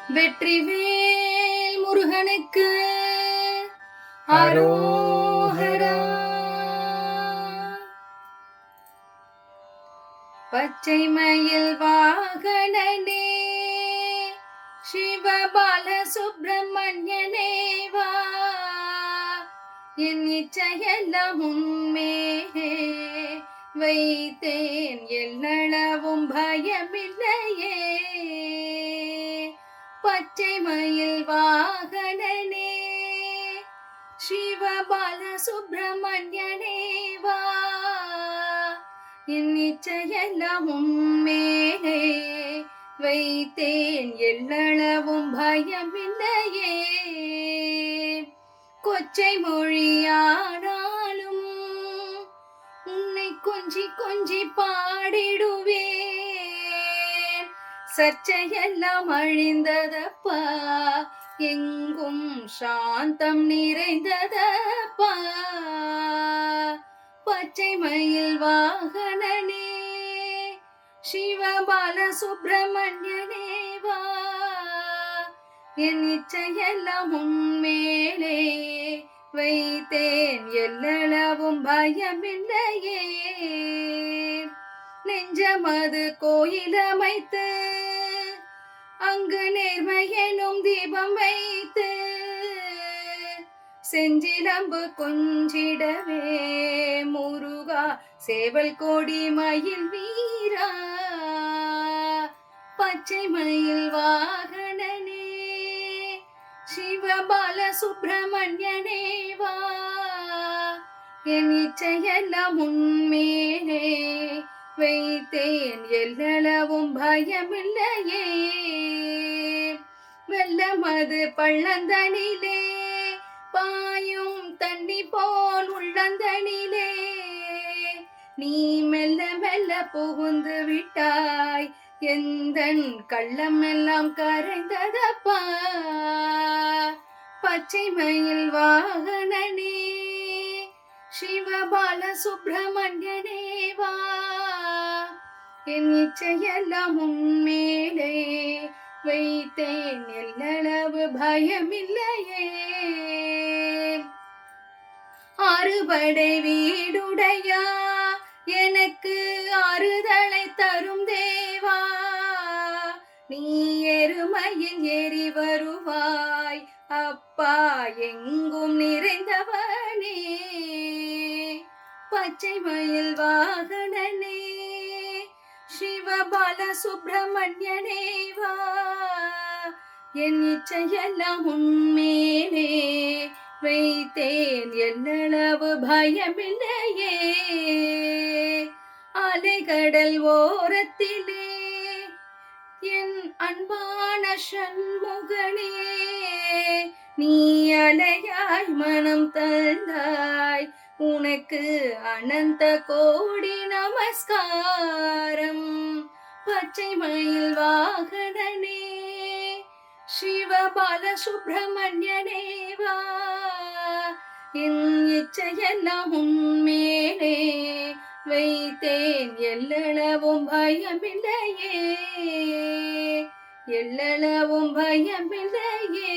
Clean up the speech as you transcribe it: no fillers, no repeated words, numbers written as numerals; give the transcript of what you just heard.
வெற்றிவேல் முருகனுக்கு அரோகரா. பச்சை மயில் வாகனனே சிவபால சுப்பிரமணியனே வா, என் இச்சையெல்லாம் உன்மேலே வைத்தேன், எல்லளவும் பயமில்லையே. பச்சை மயில் வாகனனே சிவபால சுப்பிரமணியனே வா, என் இச்சையெல்லாம் உன்மேலே வைத்தேன், எல்லளவும் பயமில்லையே. கொச்சை மொழியானாலும் உன்னை கொஞ்சி கொஞ்சி பாடிடுவேன். சர்ச்சையெல்லாம் அழிந்ததப்பா, எங்கும் சாந்தம் நிறைந்ததப்பா. பச்சை மயில் வாகனனே சிவபால சுப்பிரமணியனே வா, என் இச்சையெல்லாம் உன்மேலே வைத்தேன், எல்லளவும் பயமில்லையே. நெஞ்சமது கோயில் அமைத்து அங்கு நேர்மை எனும் தீபம் வைத்து, செஞ்சிலம்பு கொஞ்சிடவே முருகா சேவல் கோடி மயில் வீரா. பச்சை மயில் வாகனனே சிவபால சுப்பிரமணியனே வா, என் இச்சையெல்லாம் உன்மேலே வைத்தேன், எல்லளவும் பயமில்லையே. வெள்ளமது பள்ளந்தனிலே பாயும் தண்ணி போல் உள்ளந்தனிலே நீ மெல்ல மெல்ல புகுந்து விட்டாய், எந்தன் கள்ளம் எல்லாம் கரைந்ததப்பா. பச்சை மயில் வாகனனே சிவபால சுப்பிரமணியனே வா, என் இச்சையெல்லாம் உன்மேலே வைத்தேன், எல்லளவு பயமில்லையே. அறுபடை வீடுடையா எனக்கு ஆறுதலை தரும் தேவா, நீ எருமையில் ஏறி வருவாய் அப்பா, எங்கும் நிறைந்தவனே. பச்சை மயில் வாகனனே சிவபால சுப்பிரமணியனே வா, என் இச்சையெல்லாம் உன்மேலே வைத்தேன், எல்லளவு பயமில்லையே. அலைகடல் ஓரத்திலே என் அன்பான சண்முகனே, நீ அலையாய் மனம் தந்தாய், உனக்கு அனந்த கோடி நமஸ்காரம். பச்சை மயில் வாகனனே சிவபால சுப்பிரமணியனே வா, என் இச்சையெல்லாம் உன்மேலே வைத்தேன், எல்லளவும் பயமில்லையே, எல்லளவும் பயமில்லையே.